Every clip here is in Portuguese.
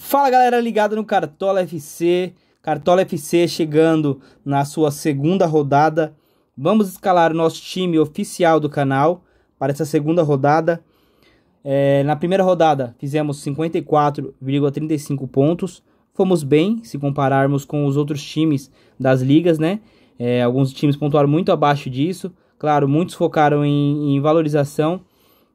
Fala galera ligada no Cartola FC, Cartola FC chegando na sua segunda rodada. Vamos escalar o nosso time oficial do canal para essa segunda rodada. Na primeira rodada fizemos 54,35 pontos, fomos bem se compararmos com os outros times das ligas, né? Alguns times pontuaram muito abaixo disso, claro, muitos focaram em valorização,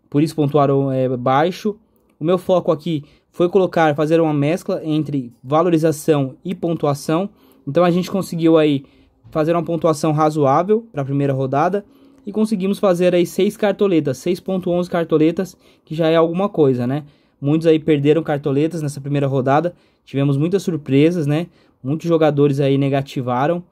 por isso pontuaram baixo. O meu foco aqui foi fazer uma mescla entre valorização e pontuação. Então a gente conseguiu aí fazer uma pontuação razoável para a primeira rodada e conseguimos fazer aí 6 cartoletas, 6.11 cartoletas, que já é alguma coisa, né? Muitos aí perderam cartoletas nessa primeira rodada, tivemos muitas surpresas, né? Muitos jogadores aí negativaram.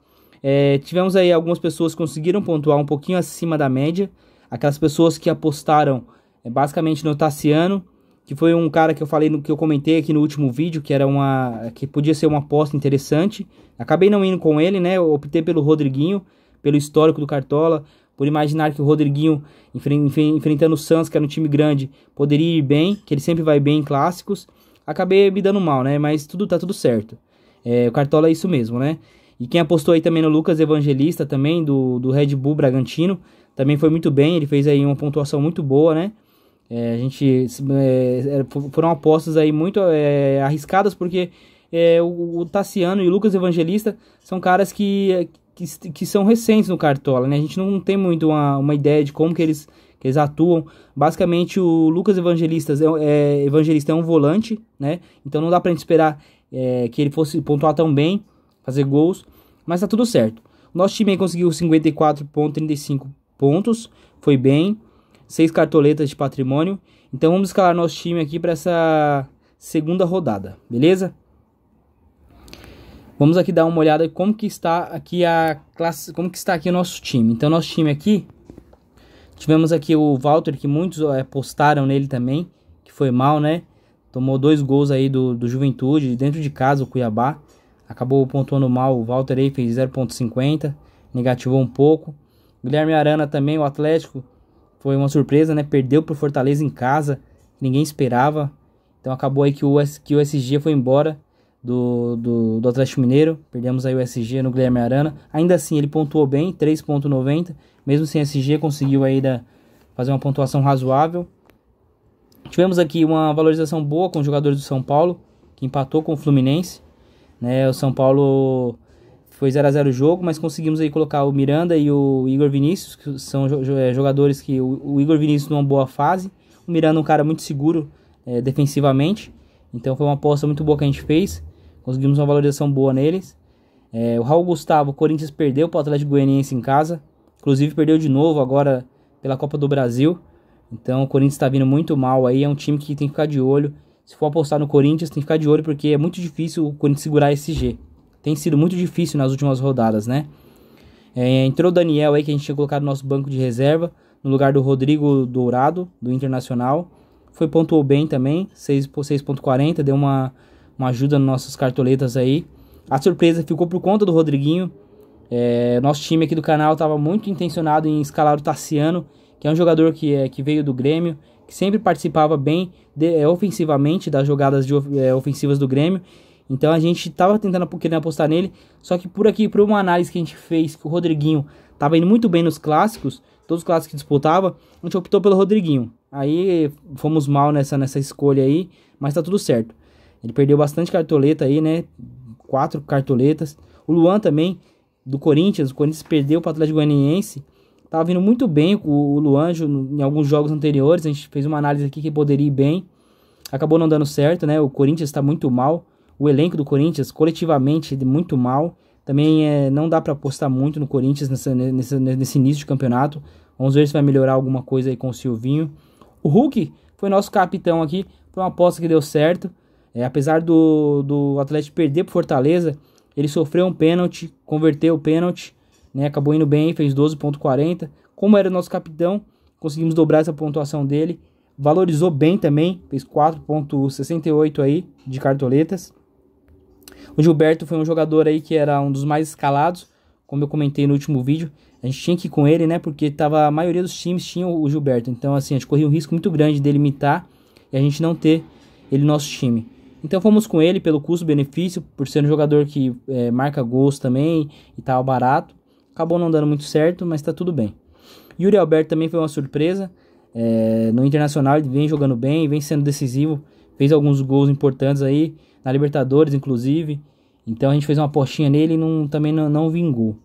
Tivemos aí algumas pessoas que conseguiram pontuar um pouquinho acima da média, aquelas pessoas que apostaram basicamente no Tassiano, que foi um cara que eu falei, que eu comentei aqui no último vídeo, que podia ser uma aposta interessante. Acabei não indo com ele, né? Eu optei pelo Rodriguinho, pelo histórico do Cartola, por imaginar que o Rodriguinho, enfrentando o Santos, que era um time grande, poderia ir bem, que ele sempre vai bem em clássicos. Acabei me dando mal, né? Mas tá tudo certo. O Cartola é isso mesmo, né? E quem apostou aí também no Lucas Evangelista, também, do Red Bull Bragantino, também foi muito bem, ele fez aí uma pontuação muito boa, né? Foram apostas aí muito arriscadas, porque o Tassiano e o Lucas Evangelista são caras que são recentes no Cartola, né? A gente não tem muito uma ideia de como que eles atuam. Basicamente, o Lucas Evangelista é um volante, né? Então não dá pra gente esperar que ele fosse pontuar tão bem, fazer gols, mas tá tudo certo. O nosso time aí conseguiu 54,35 pontos, foi bem. 6 cartoletas de patrimônio. Então vamos escalar nosso time aqui para essa segunda rodada, beleza? Vamos aqui dar uma olhada como que está aqui o nosso time. Então nosso time aqui, tivemos aqui o Walter, que muitos apostaram nele também, que foi mal, né? Tomou 2 gols aí do Juventude, dentro de casa, o Cuiabá. Acabou pontuando mal, o Walter aí fez 0,50, negativou um pouco. Guilherme Arana também, o Atlético, foi uma surpresa, né? Perdeu pro Fortaleza em casa, ninguém esperava. Então acabou aí que o SG foi embora do Atlético Mineiro. Perdemos aí o SG no Guilherme Arana. Ainda assim ele pontuou bem, 3,90. Mesmo sem SG conseguiu aí fazer uma pontuação razoável. Tivemos aqui uma valorização boa com os jogadores do São Paulo, que empatou com o Fluminense, né? O São Paulo foi 0x0 o jogo, mas conseguimos aí colocar o Miranda e o Igor Vinícius, que são jogadores que o Igor Vinícius numa boa fase. O Miranda é um cara muito seguro defensivamente, então foi uma aposta muito boa que a gente fez. Conseguimos uma valorização boa neles. O Raul Gustavo, o Corinthians perdeu para o Atlético Goianiense em casa, inclusive perdeu de novo agora pela Copa do Brasil. Então o Corinthians está vindo muito mal aí, é um time que tem que ficar de olho. Se for apostar no Corinthians, tem que ficar de olho, porque é muito difícil o Corinthians segurar esse G. Tem sido muito difícil nas últimas rodadas, né? Entrou o Daniel aí, que a gente tinha colocado no nosso banco de reserva, no lugar do Rodrigo Dourado, do Internacional. Pontuou bem também, 6,40, deu uma ajuda nas nossas cartoletas aí. A surpresa ficou por conta do Rodriguinho. Nosso time aqui do canal estava muito intencionado em escalar o Tassiano, que é um jogador que veio do Grêmio, que sempre participava bem ofensivamente das jogadas ofensivas do Grêmio. Então a gente estava querendo apostar nele, só que por uma análise que a gente fez, que o Rodriguinho estava indo muito bem nos clássicos, todos os clássicos que disputava, a gente optou pelo Rodriguinho. Aí fomos mal nessa escolha aí, mas tá tudo certo. Ele perdeu bastante cartoleta aí, né? 4 cartoletas. O Luan também, do Corinthians, o Corinthians perdeu para o Atlético Goianiense. Tava vindo muito bem o Luan em alguns jogos anteriores, a gente fez uma análise aqui que poderia ir bem. Acabou não dando certo, né? O Corinthians está muito mal. O elenco do Corinthians, coletivamente, muito mal. Também não dá para apostar muito no Corinthians nesse início de campeonato. Vamos ver se vai melhorar alguma coisa aí com o Silvinho. O Hulk foi nosso capitão aqui. Foi uma aposta que deu certo. Apesar do Atlético perder pro Fortaleza, ele sofreu um pênalti, converteu o pênalti, né? Acabou indo bem, fez 12,40. Como era o nosso capitão, conseguimos dobrar essa pontuação dele. Valorizou bem também, fez 4,68 aí de cartoletas. O Gilberto foi um jogador aí que era um dos mais escalados, como eu comentei no último vídeo. A gente tinha que ir com ele, né? Porque a maioria dos times tinha o Gilberto. Então, assim, a gente corria um risco muito grande dele imitar e a gente não ter ele no nosso time. Então fomos com ele pelo custo-benefício, por ser um jogador que marca gols também e tal, barato. Acabou não dando muito certo, mas tá tudo bem. Yuri Alberto também foi uma surpresa. No Internacional ele vem jogando bem, vem sendo decisivo. Fez alguns gols importantes aí, na Libertadores inclusive. Então a gente fez uma apostinha nele e também não vingou.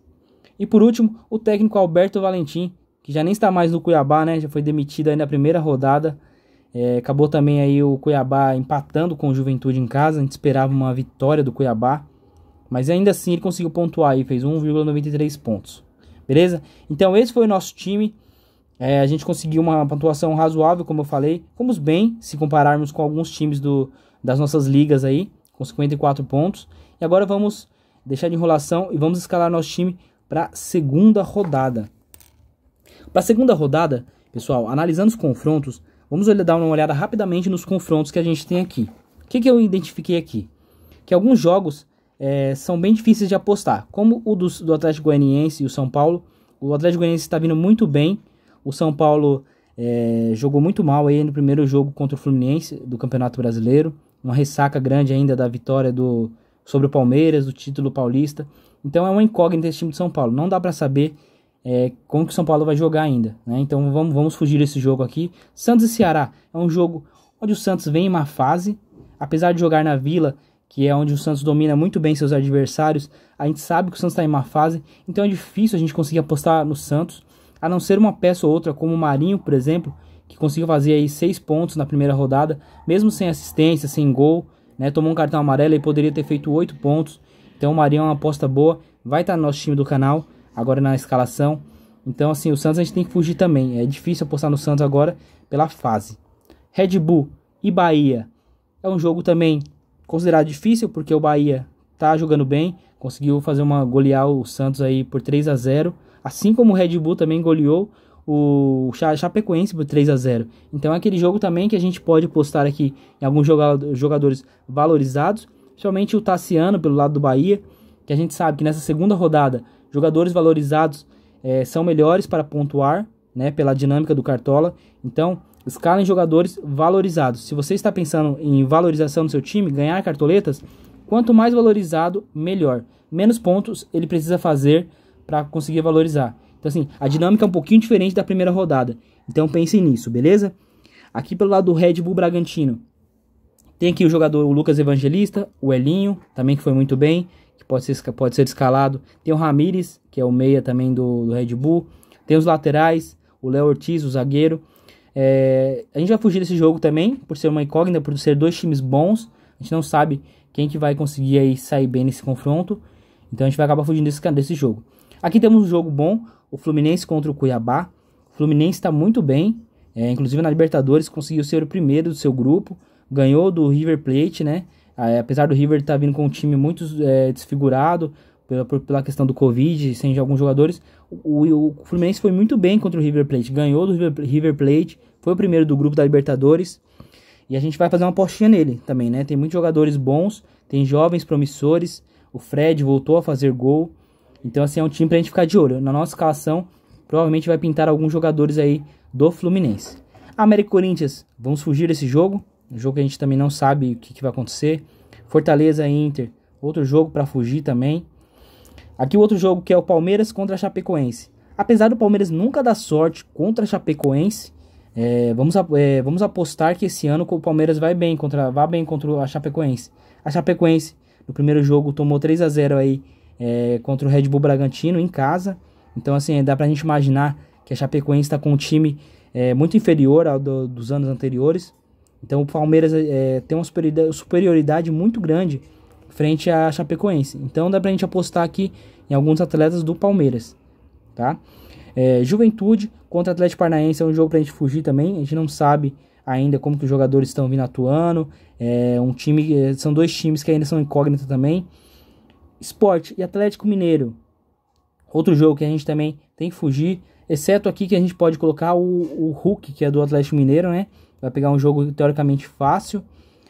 E por último, o técnico Alberto Valentim, que já nem está mais no Cuiabá, né? Já foi demitido aí na primeira rodada. Acabou também aí o Cuiabá empatando com o Juventude em casa. A gente esperava uma vitória do Cuiabá, mas ainda assim ele conseguiu pontuar aí, fez 1,93 pontos. Beleza? Então esse foi o nosso time. A gente conseguiu uma pontuação razoável, como eu falei. Fomos bem, se compararmos com alguns times das nossas ligas aí, com 54 pontos. E agora vamos deixar de enrolação e vamos escalar nosso time para a segunda rodada. Para a segunda rodada, pessoal, analisando os confrontos, vamos dar uma olhada rapidamente nos confrontos que a gente tem aqui. O que eu identifiquei aqui? Que alguns jogos são bem difíceis de apostar, como o do Atlético Goianiense e o São Paulo. O Atlético Goianiense está vindo muito bem. O São Paulo jogou muito mal aí no primeiro jogo contra o Fluminense do Campeonato Brasileiro. Uma ressaca grande ainda da vitória sobre o Palmeiras, do título paulista. Então é uma incógnita esse time de São Paulo. Não dá para saber como que o São Paulo vai jogar ainda, né? Então vamos fugir desse jogo aqui. Santos e Ceará é um jogo onde o Santos vem em uma fase. Apesar de jogar na Vila, que é onde o Santos domina muito bem seus adversários, a gente sabe que o Santos está em má fase. Então é difícil a gente conseguir apostar no Santos, a não ser uma peça ou outra, como o Marinho, por exemplo, que conseguiu fazer aí 6 pontos na primeira rodada, mesmo sem assistência, sem gol, né? Tomou um cartão amarelo e poderia ter feito 8 pontos. Então o Marinho é uma aposta boa, vai estar no nosso time do canal, agora na escalação. Então assim, o Santos a gente tem que fugir também, é difícil apostar no Santos agora pela fase. Red Bull e Bahia é um jogo também considerado difícil, porque o Bahia tá jogando bem, conseguiu golear o Santos aí por 3-0, assim como o Red Bull também goleou o Chapecoense por 3-0. Então é aquele jogo também que a gente pode postar aqui em alguns jogadores valorizados, principalmente o Tassiano pelo lado do Bahia, que a gente sabe que nessa segunda rodada jogadores valorizados são melhores para pontuar, né, pela dinâmica do Cartola. Então escalem jogadores valorizados. Se você está pensando em valorização do seu time, ganhar cartoletas, quanto mais valorizado, melhor. Menos pontos ele precisa fazer para conseguir valorizar. Então assim, a dinâmica é um pouquinho diferente da primeira rodada. Então pensem nisso, beleza? Aqui pelo lado do Red Bull Bragantino, tem aqui o Lucas Evangelista, o Elinho, também que foi muito bem, que pode ser escalado. Tem o Ramires, que é o meia também do Red Bull. Tem os laterais, o Léo Ortiz, o zagueiro. A gente vai fugir desse jogo também, por ser uma incógnita, por ser dois times bons. A gente não sabe quem que vai conseguir aí sair bem nesse confronto. Então a gente vai acabar fugindo desse jogo. Aqui temos um jogo bom, o Fluminense contra o Cuiabá. O Fluminense está muito bem, inclusive na Libertadores conseguiu ser o primeiro do seu grupo. Ganhou do River Plate, né? Apesar do River estar vindo com um time muito desfigurado pela questão do Covid, sem alguns jogadores, o Fluminense foi muito bem contra o River Plate. Ganhou do River Plate, foi o primeiro do grupo da Libertadores. E a gente vai fazer uma apostinha nele também, né? Tem muitos jogadores bons, tem jovens promissores. O Fred voltou a fazer gol. Então, assim, é um time pra gente ficar de olho. Na nossa escalação, provavelmente vai pintar alguns jogadores aí do Fluminense. América e Corinthians, vamos fugir desse jogo. Um jogo que a gente também não sabe o que vai acontecer. Fortaleza e Inter, outro jogo para fugir também. Aqui o outro jogo que é o Palmeiras contra a Chapecoense. Apesar do Palmeiras nunca dar sorte contra a Chapecoense, vamos apostar que esse ano o Palmeiras vai bem contra a Chapecoense. A Chapecoense no primeiro jogo tomou 3-0 aí contra o Red Bull Bragantino em casa. Então assim, dá pra gente imaginar que a Chapecoense está com um time muito inferior ao dos anos anteriores. Então o Palmeiras tem uma superioridade muito grande frente à Chapecoense. Então dá pra gente apostar aqui em alguns atletas do Palmeiras, tá? Juventude contra Atlético Paranaense é um jogo pra gente fugir também. A gente não sabe ainda como que os jogadores estão vindo atuando. São dois times que ainda são incógnitos também. Sport e Atlético Mineiro, outro jogo que a gente também tem que fugir, exceto aqui que a gente pode colocar o Hulk, que é do Atlético Mineiro, né? Vai pegar um jogo teoricamente fácil.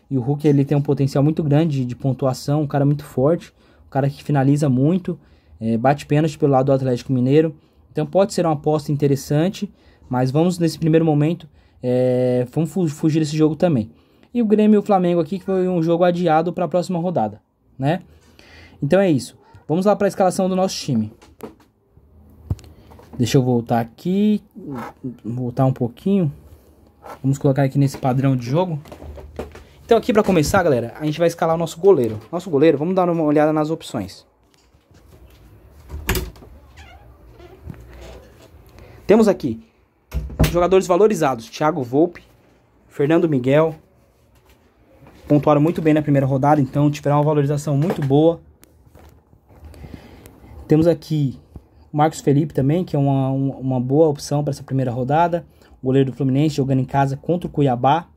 E o Hulk ele tem um potencial muito grande de pontuação, um cara muito forte, um cara que finaliza muito, bate pênalti pelo lado do Atlético Mineiro. Então pode ser uma aposta interessante, mas vamos nesse primeiro momento, vamos fugir desse jogo também. E o Grêmio e o Flamengo aqui, que foi um jogo adiado para a próxima rodada, né? Então é isso. Vamos lá para a escalação do nosso time. Deixa eu voltar aqui. Voltar um pouquinho. Vamos colocar aqui nesse padrão de jogo. Então aqui para começar, galera, a gente vai escalar o nosso goleiro. Nosso goleiro, vamos dar uma olhada nas opções. Temos aqui jogadores valorizados. Thiago Volpi, Fernando Miguel. Pontuaram muito bem na primeira rodada, então tiveram uma valorização muito boa. Temos aqui o Marcos Felipe também, que é uma boa opção para essa primeira rodada. O goleiro do Fluminense jogando em casa contra o Cuiabá.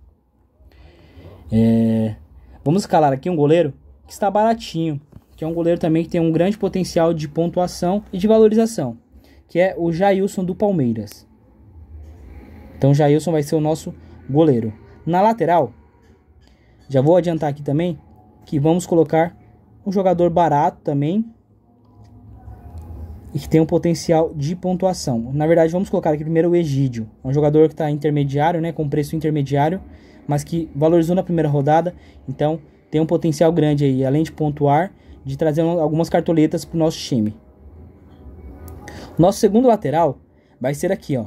Vamos escalar aqui um goleiro que está baratinho, que é um goleiro também que tem um grande potencial de pontuação e de valorização, que é o Jailson do Palmeiras. Então o Jailson vai ser o nosso goleiro. Na lateral, já vou adiantar aqui também que vamos colocar um jogador barato também e que tem um potencial de pontuação. Na verdade, vamos colocar aqui primeiro o Egídio. É um jogador que está intermediário, né, com preço intermediário, mas que valorizou na primeira rodada. Então tem um potencial grande aí, além de pontuar, de trazer algumas cartoletas para o nosso time. Nosso segundo lateral vai ser aqui, ó,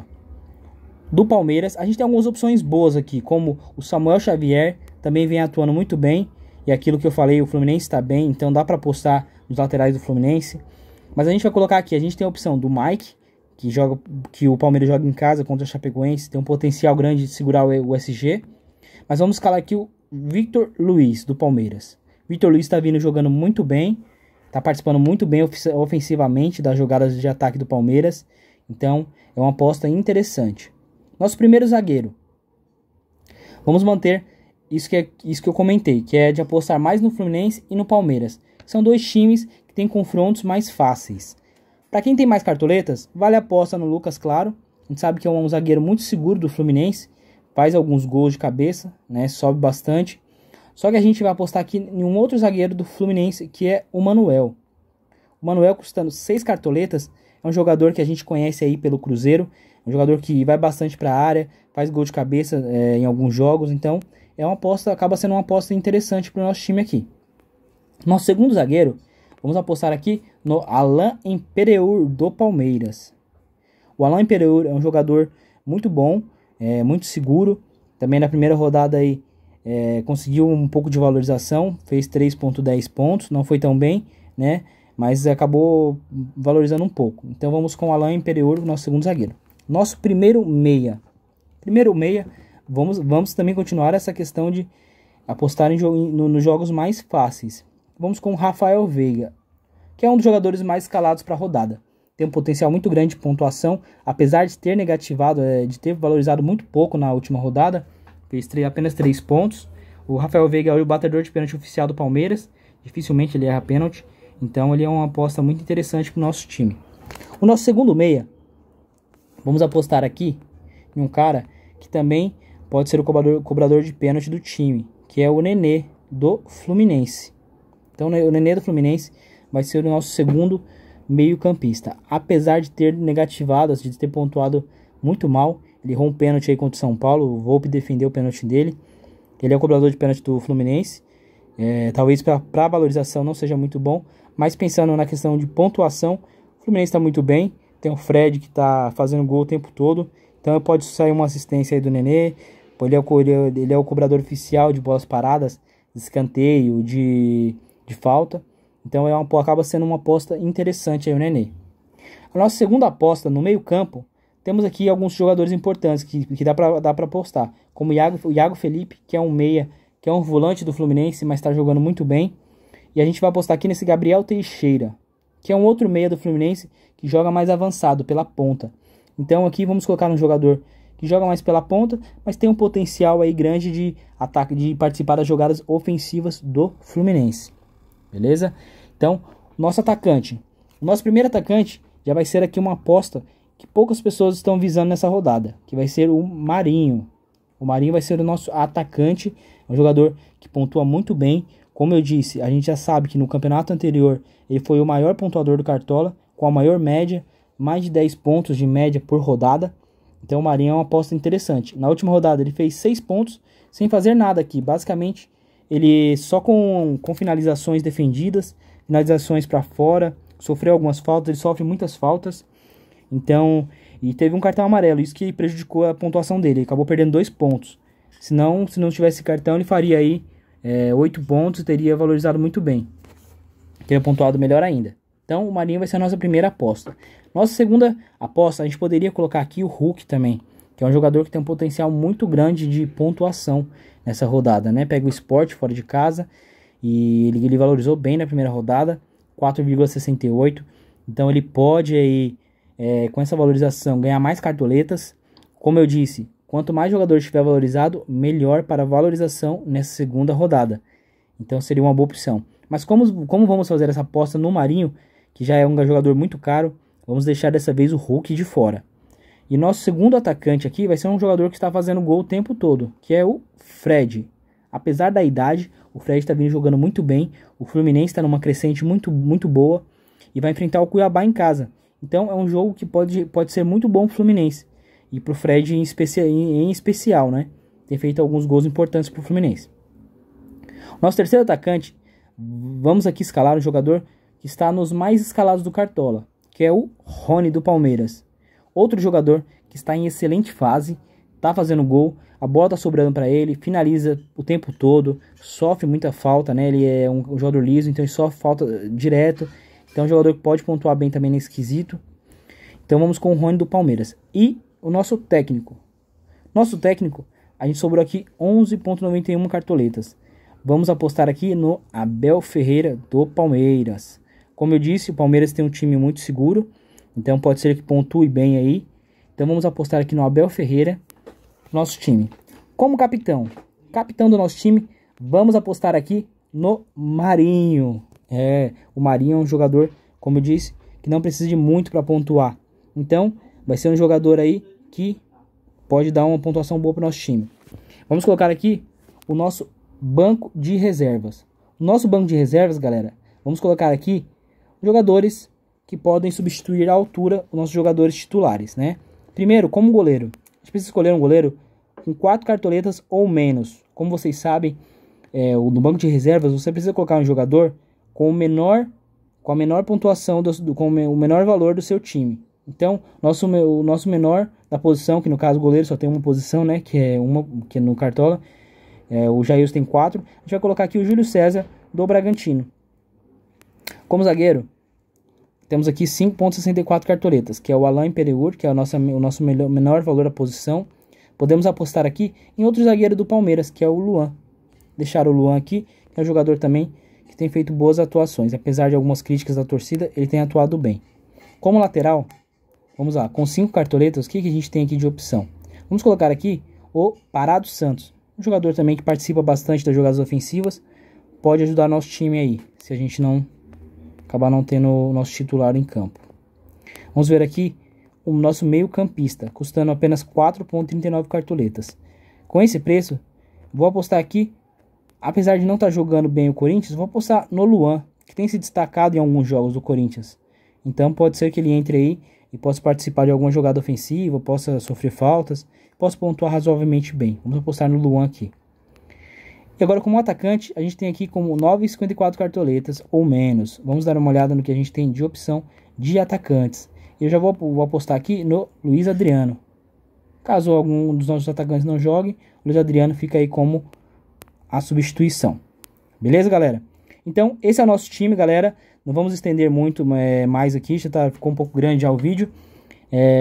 do Palmeiras. A gente tem algumas opções boas aqui, como o Samuel Xavier, também vem atuando muito bem. E aquilo que eu falei, o Fluminense está bem, então dá para apostar nos laterais do Fluminense. Mas a gente vai colocar aqui, a gente tem a opção do Mike, que o Palmeiras joga em casa contra o Chapecoense, tem um potencial grande de segurar o SG. Mas vamos escalar aqui o Victor Luiz, do Palmeiras. Victor Luiz está vindo jogando muito bem, está participando muito bem ofensivamente das jogadas de ataque do Palmeiras. Então é uma aposta interessante. Nosso primeiro zagueiro. Vamos manter isso que eu comentei, que é de apostar mais no Fluminense e no Palmeiras. São dois times que têm confrontos mais fáceis. Para quem tem mais cartoletas, vale a aposta no Lucas Claro. A gente sabe que é um zagueiro muito seguro do Fluminense. Faz alguns gols de cabeça, né? Sobe bastante. Só que a gente vai apostar aqui em um outro zagueiro do Fluminense, que é o Manuel. O Manuel, custando 6 cartoletas, é um jogador que a gente conhece aí pelo Cruzeiro. É um jogador que vai bastante para a área, faz gol de cabeça em alguns jogos. Então, é uma aposta, acaba sendo uma aposta interessante para o nosso time aqui. Nosso segundo zagueiro, vamos apostar aqui no Alain Imperiur do Palmeiras. O Alain Imperiur é um jogador muito bom, muito seguro. Também na primeira rodada aí conseguiu um pouco de valorização, fez 3.10 pontos, não foi tão bem, né? Mas acabou valorizando um pouco. Então vamos com o Alain Imperiur, nosso segundo zagueiro. Nosso primeiro meia. Vamos também continuar essa questão de apostar nos jogos mais fáceis. Vamos com o Rafael Veiga, que é um dos jogadores mais escalados para a rodada. Tem um potencial muito grande de pontuação, apesar de ter negativado, de ter valorizado muito pouco na última rodada. Fez apenas 3 pontos. O Rafael Veiga é o batedor de pênalti oficial do Palmeiras. Dificilmente ele erra pênalti. Então ele é uma aposta muito interessante para o nosso time. O nosso segundo meia, vamos apostar aqui em um cara que também pode ser o cobrador de pênalti do time, que é o Nenê do Fluminense. Então o Nenê do Fluminense vai ser o nosso segundo meio campista. Apesar de ter negativado, de ter pontuado muito mal, ele errou um pênalti aí contra o São Paulo, o Volpi defendeu o pênalti dele. Ele é o cobrador de pênalti do Fluminense. Talvez para a valorização não seja muito bom, mas pensando na questão de pontuação, o Fluminense está muito bem. Tem o Fred que está fazendo gol o tempo todo, então pode sair uma assistência aí do Nenê. Ele é o cobrador oficial de bolas paradas, de escanteio, de falta. Então acaba sendo uma aposta interessante aí o Nenê. A nossa segunda aposta no meio campo, temos aqui alguns jogadores importantes que dá para apostar, como o Iago Felipe, que é um meia, que é um volante do Fluminense, mas está jogando muito bem. E a gente vai apostar aqui nesse Gabriel Teixeira, que é um outro meia do Fluminense, que joga mais avançado pela ponta. Então aqui vamos colocar um jogador que joga mais pela ponta, mas tem um potencial aí grande de ataque, de participar das jogadas ofensivas do Fluminense. Beleza? Então, nosso primeiro atacante já vai ser aqui uma aposta que poucas pessoas estão visando nessa rodada, que vai ser o Marinho. O Marinho vai ser o nosso atacante, um jogador que pontua muito bem. Como eu disse, a gente já sabe que no campeonato anterior ele foi o maior pontuador do Cartola, com a maior média, mais de 10 pontos de média por rodada. Então o Marinho é uma aposta interessante. Na última rodada ele fez 6 pontos sem fazer nada aqui. Basicamente, ele só com finalizações defendidas, finalizações para fora, sofreu algumas faltas, ele sofre muitas faltas. Então, e teve um cartão amarelo, isso que prejudicou a pontuação dele. Ele acabou perdendo 2 pontos. Se não tivesse cartão, ele faria aí 8 pontos e teria valorizado muito bem. Teria pontuado melhor ainda. Então, o Marinho vai ser a nossa primeira aposta. Nossa segunda aposta, a gente poderia colocar aqui o Hulk também, que é um jogador que tem um potencial muito grande de pontuação nessa rodada, né? Pega o Sport fora de casa e ele valorizou bem na primeira rodada, 4,68. Então, ele pode aí, com essa valorização, ganhar mais cartoletas. Como eu disse, quanto mais jogador estiver valorizado, melhor para a valorização nessa segunda rodada. Então, seria uma boa opção. Mas como vamos fazer essa aposta no Marinho, que já é um jogador muito caro, vamos deixar dessa vez o Hulk de fora. E nosso segundo atacante aqui vai ser um jogador que está fazendo gol o tempo todo, que é o Fred. Apesar da idade, o Fred está vindo jogando muito bem. O Fluminense está numa crescente muito, muito boa e vai enfrentar o Cuiabá em casa. Então é um jogo que pode ser muito bom para o Fluminense. E para o Fred em especial, né? Tem feito alguns gols importantes para o Fluminense. Nosso terceiro atacante, vamos aqui escalar um jogador que está nos mais escalados do Cartola, que é o Rony do Palmeiras. Outro jogador que está em excelente fase, está fazendo gol, a bola está sobrando para ele, finaliza o tempo todo, sofre muita falta, né? Ele é um jogador liso, então ele sofre falta direto. Então é um jogador que pode pontuar bem também nesse quesito. Então vamos com o Rony do Palmeiras. E o nosso técnico. Nosso técnico, a gente sobrou aqui 11,91 cartoletas. Vamos apostar aqui no Abel Ferreira do Palmeiras. Como eu disse, o Palmeiras tem um time muito seguro, então pode ser que pontue bem aí. Então vamos apostar aqui no Abel Ferreira, nosso time. Como capitão do nosso time, vamos apostar aqui no Marinho. O Marinho é um jogador, como eu disse, que não precisa de muito para pontuar. Então vai ser um jogador aí que pode dar uma pontuação boa para o nosso time. Vamos colocar aqui o nosso banco de reservas. O nosso banco de reservas, galera, vamos colocar aqui jogadores que podem substituir à altura os nossos jogadores titulares, né? Primeiro, como goleiro. A gente precisa escolher um goleiro com 4 cartoletas ou menos. Como vocês sabem, no banco de reservas você precisa colocar um jogador com a menor pontuação, com o menor valor do seu time. Então, o nosso menor da posição, que no caso o goleiro só tem uma posição, né? Que é no Cartola. O Jailson tem 4. A gente vai colocar aqui o Júlio César do Bragantino. Como zagueiro, temos aqui 5,64 cartoletas, que é o Alain Pereur, que é o nosso menor valor da posição. Podemos apostar aqui em outro zagueiro do Palmeiras, que é o Luan. Deixar o Luan aqui, que é um jogador também que tem feito boas atuações. Apesar de algumas críticas da torcida, ele tem atuado bem. Como lateral, vamos lá, com 5 cartoletas, o que a gente tem aqui de opção? Vamos colocar aqui o Pará dos Santos. Um jogador também que participa bastante das jogadas ofensivas. Pode ajudar nosso time aí, se a gente acabar não tendo o nosso titular em campo. Vamos ver aqui o nosso meio campista, custando apenas 4,39 cartoletas. Com esse preço, vou apostar aqui, apesar de não estar jogando bem o Corinthians, vou apostar no Luan, que tem se destacado em alguns jogos do Corinthians. Então pode ser que ele entre aí e possa participar de alguma jogada ofensiva, possa sofrer faltas, possa pontuar razoavelmente bem. Vamos apostar no Luan aqui. E agora, como atacante, a gente tem aqui como 9,54 cartoletas ou menos. Vamos dar uma olhada no que a gente tem de opção de atacantes. Eu já vou apostar aqui no Luiz Adriano. Caso algum dos nossos atacantes não jogue, o Luiz Adriano fica aí como a substituição. Beleza, galera? Então, esse é o nosso time, galera. Não vamos estender muito mais aqui, ficou um pouco grande já o vídeo.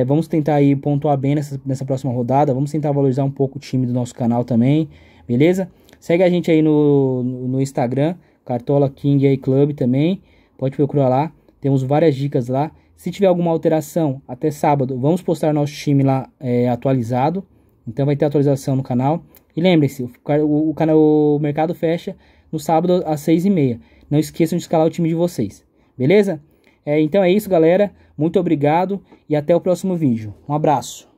Vamos tentar aí pontuar bem nessa próxima rodada. Vamos tentar valorizar um pouco o time do nosso canal também, beleza? Segue a gente aí no Instagram, Cartola King aí Club também. Pode procurar lá, temos várias dicas lá. Se tiver alguma alteração, até sábado, vamos postar nosso time lá atualizado. Então vai ter atualização no canal. E lembre-se, o mercado fecha no sábado às 6h30. Não esqueçam de escalar o time de vocês, beleza? Então é isso, galera. Muito obrigado e até o próximo vídeo. Um abraço.